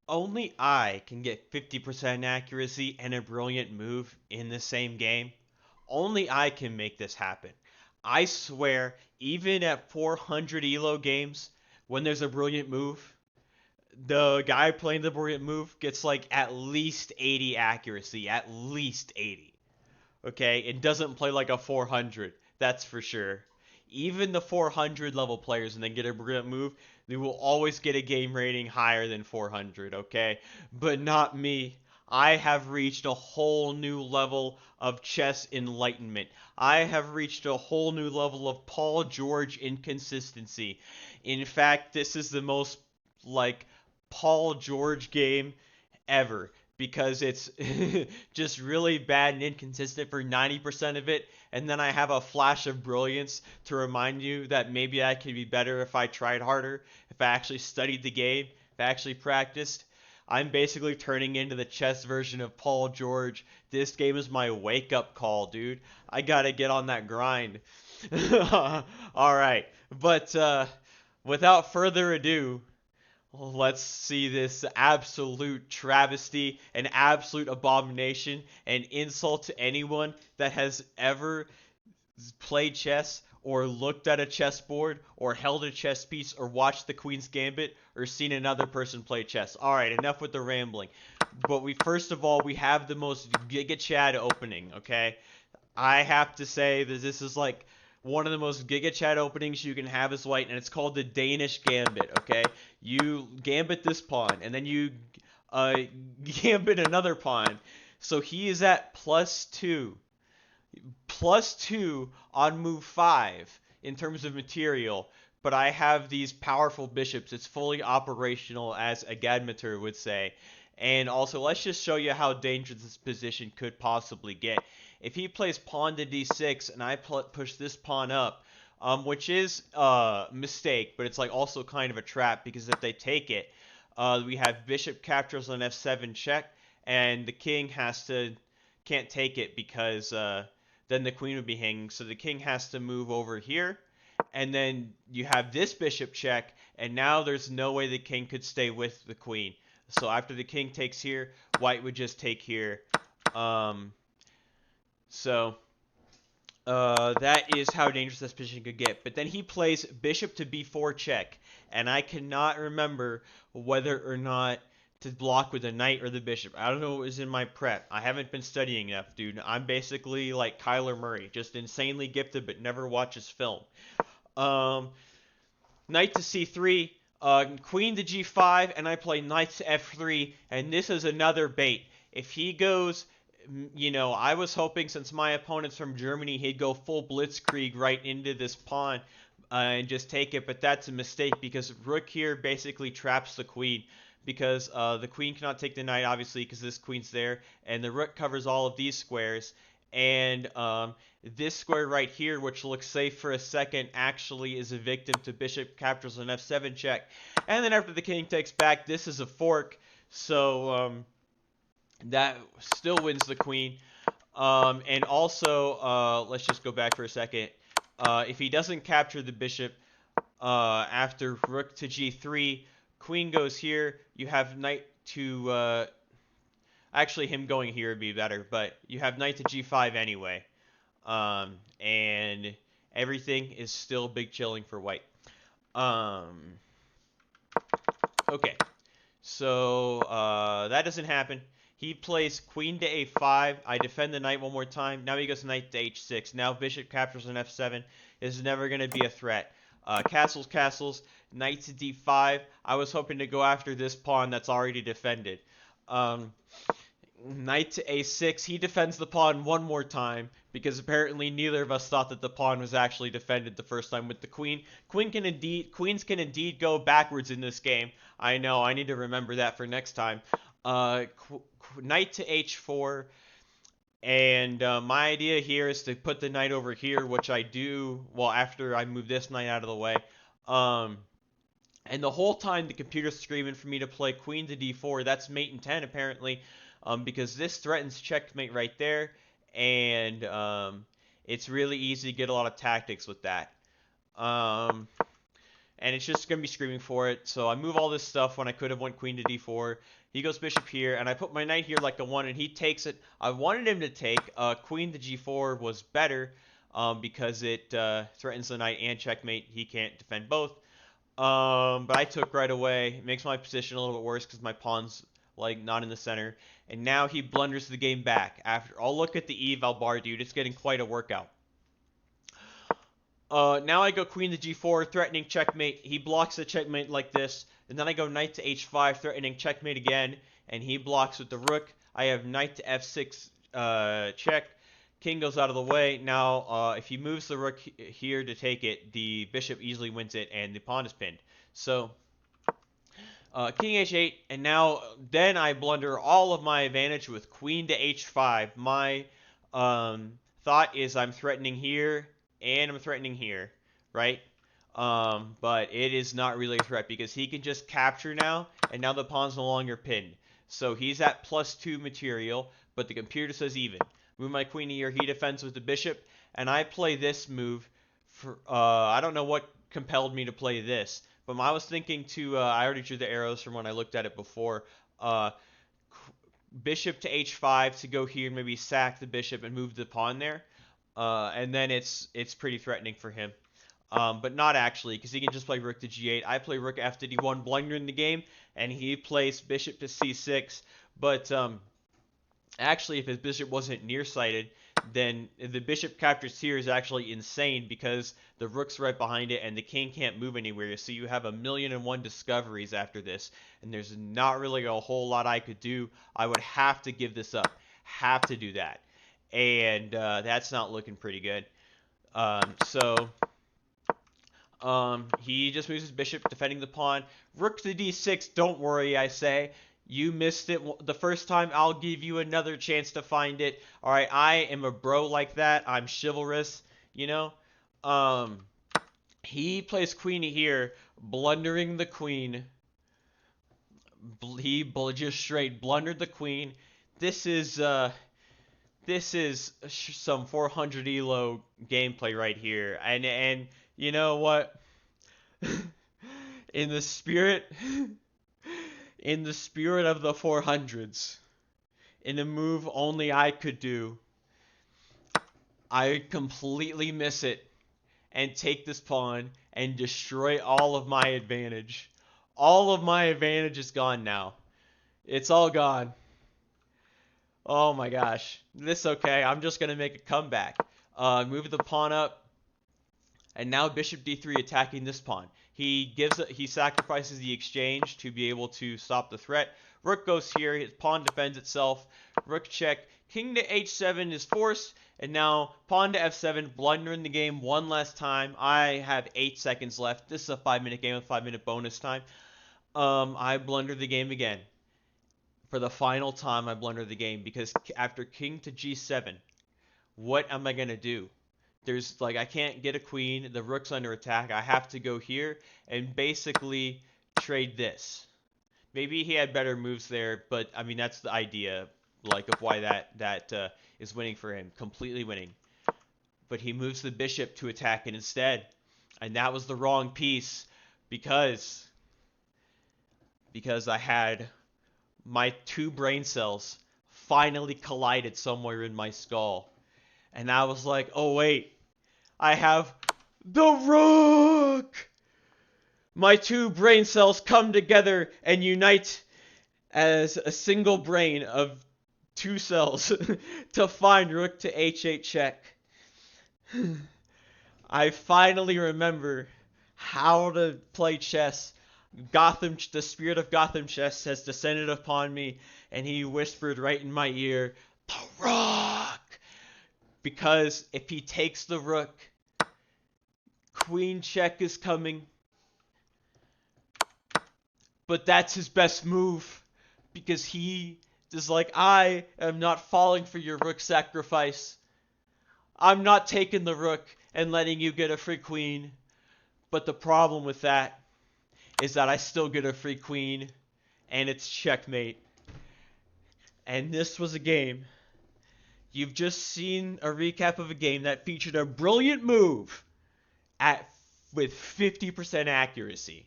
Only I can get 50% accuracy and a brilliant move in the same game. Only I can make this happen. I swear, even at 400 elo games, when there's a brilliant move, the guy playing the brilliant move gets like at least 80 accuracy, at least 80. Okay, it doesn't play like a 400, that's for sure. Even the 400 level players and then get a brilliant move, they will always get a game rating higher than 400, okay? But not me. I have reached a whole new level of chess enlightenment. I have reached a whole new level of Paul George inconsistency. In fact, this is the most like Paul George game ever because it's just really bad and inconsistent for 90% of it. And then I have a flash of brilliance to remind you that maybe I could be better if I tried harder, if I actually studied the game, if I actually practiced. I'm basically turning into the chess version of Paul George. This game is my wake up call, dude. I gotta get on that grind. Alright, but without further ado, let's see this absolute travesty, an absolute abomination, an insult to anyone that has ever played chess or looked at a chessboard or held a chess piece or watched the Queen's Gambit or seen another person play chess. All right, enough with the rambling. But we first of all we have the most Giga Chad opening, okay? I have to say that this is like one of the most Giga Chat openings you can have as white, and it's called the Danish Gambit. Okay, you gambit this pawn, and then you uh, gambit another pawn. So he is at plus two on move 5 in terms of material. But I have these powerful bishops. It's fully operational, as a Gadmeter would say. And also, let's just show you how dangerous this position could possibly get. If he plays pawn to d6 and I push this pawn up, which is a mistake, but it's like also kind of a trap because if they take it, we have bishop captures on f7 check, and the king can't take it because then the queen would be hanging. So the king has to move over here, and then you have this bishop check, and now there's no way the king could stay with the queen. So after the king takes here, white would just take here. Um, so that is how dangerous this position could get. But then he plays bishop to b4 check, and I cannot remember whether or not to block with the knight or the bishop. I don't know what was in my prep. I haven't been studying enough, dude. I'm basically like Kyler Murray, just insanely gifted but never watches film. Um, Knight to c3, queen to g5, and I play knight to f3, and this is another bait. If he goes, I was hoping since my opponent's from Germany, he'd go full blitzkrieg right into this pawn and just take it, but that's a mistake because rook here basically traps the queen because the queen cannot take the knight, obviously, because this queen's there, and the rook covers all of these squares, and this square right here, which looks safe for a second, actually is a victim to bishop captures on f7 check. And then after the king takes back, this is a fork, so that still wins the queen. And also, let's just go back for a second. If he doesn't capture the bishop after rook to g3, queen goes here. You have knight to actually, him going here would be better, but you have knight to g5 anyway. And everything is still big chilling for white. Um, okay, so that doesn't happen. He plays queen to a5. I defend the knight one more time. Now he goes knight to h6. Now bishop captures on f7. Is never going to be a threat. Castles, castles. Knight to d5. I was hoping to go after this pawn that's already defended. Knight to a6. He defends the pawn one more time because apparently neither of us thought that the pawn was actually defended the first time with the queen. Queens can indeed go backwards in this game. I know. I need to remember that for next time. Knight to h4. And my idea here is to put the knight over here, which I do, well, after I move this knight out of the way. And the whole time the computer's screaming for me to play queen to d4. That's mate in 10, apparently, because this threatens checkmate right there. And it's really easy to get a lot of tactics with that. and it's just gonna be screaming for it. So I move all this stuff when I could have went queen to d4. He goes bishop here, and I put my knight here like a 1, and he takes it. I wanted him to take. Queen to g4 was better because it threatens the knight and checkmate. He can't defend both. But I took right away. It makes my position a little bit worse because my pawn's like not in the center. And now he blunders the game back. After I'll look at the eval bar, dude. It's getting quite a workout. Now I go queen to g4, threatening checkmate. He blocks the checkmate like this. And then I go knight to h5, threatening checkmate again. And he blocks with the rook. I have knight to f6 check. King goes out of the way. Now, if he moves the rook here to take it, the bishop easily wins it, and the pawn is pinned. So, king h8, and now then I blunder all of my advantage with queen to h5. My thought is I'm threatening here, and I'm threatening here, right? But it is not really a threat because he can just capture now, and now the pawn's no longer pinned. So he's at +2 material, but the computer says even. Move my queen here. He defends with the bishop, and I play this move. For I don't know what compelled me to play this, but I was thinking to. I already drew the arrows from when I looked at it before. Bishop to h5 to go here and maybe sack the bishop and move the pawn there, and then it's pretty threatening for him. But not actually, because he can just play rook to g8. I play rook f to d1, blundering the game, and he plays bishop to c6. But actually, if his bishop wasn't nearsighted, then the bishop captures here is actually insane because the rook's right behind it and the king can't move anywhere. So you have 1,000,001 discoveries after this, and there's not really a whole lot I could do. I would have to give this up, have to do that, and that's not looking pretty good. He just moves his bishop, defending the pawn. Rook to d6, don't worry, I say. You missed it the first time. I'll give you another chance to find it. All right, I am a bro like that. I'm chivalrous, you know. He plays queen here, blundering the queen. He just straight blundered the queen. This is some 400 elo gameplay right here. And you know what? In the spirit of the 400s, in a move only I could do, I completely miss it and take this pawn and destroy all of my advantage. All of my advantage is gone now. It's all gone. Oh my gosh. This okay. I'm just going to make a comeback. Move the pawn up. And now bishop d3 attacking this pawn. He sacrifices the exchange to be able to stop the threat. Rook goes here. His pawn defends itself. Rook check. King to h7 is forced. And now pawn to f7, blundering the game one last time. I have 8 seconds left. This is a 5-minute game with 5-minute bonus time. I blunder the game again. For the final time, I blunder the game because after king to g7, what am I going to do? There's like, I can't get a queen. The rook's under attack. I have to go here and basically trade this. Maybe he had better moves there, but I mean, that's the idea, like, of why that is winning for him. Completely winning. But he moves the bishop to attack it instead. And that was the wrong piece because I had my 2 brain cells finally collided somewhere in my skull. And I was like, oh wait, I have the rook! My 2 brain cells come together and unite as a single brain of 2 cells to find rook to h8 check. I finally remember how to play chess. The spirit of Gotham chess has descended upon me, and he whispered right in my ear, the rook! Because if he takes the rook, queen check is coming. But that's his best move, because he is like, I am not falling for your rook sacrifice. I'm not taking the rook and letting you get a free queen. But the problem with that is that I still get a free queen, and it's checkmate. And this was a game. You've just seen a recap of a game that featured a brilliant move at with 50% accuracy.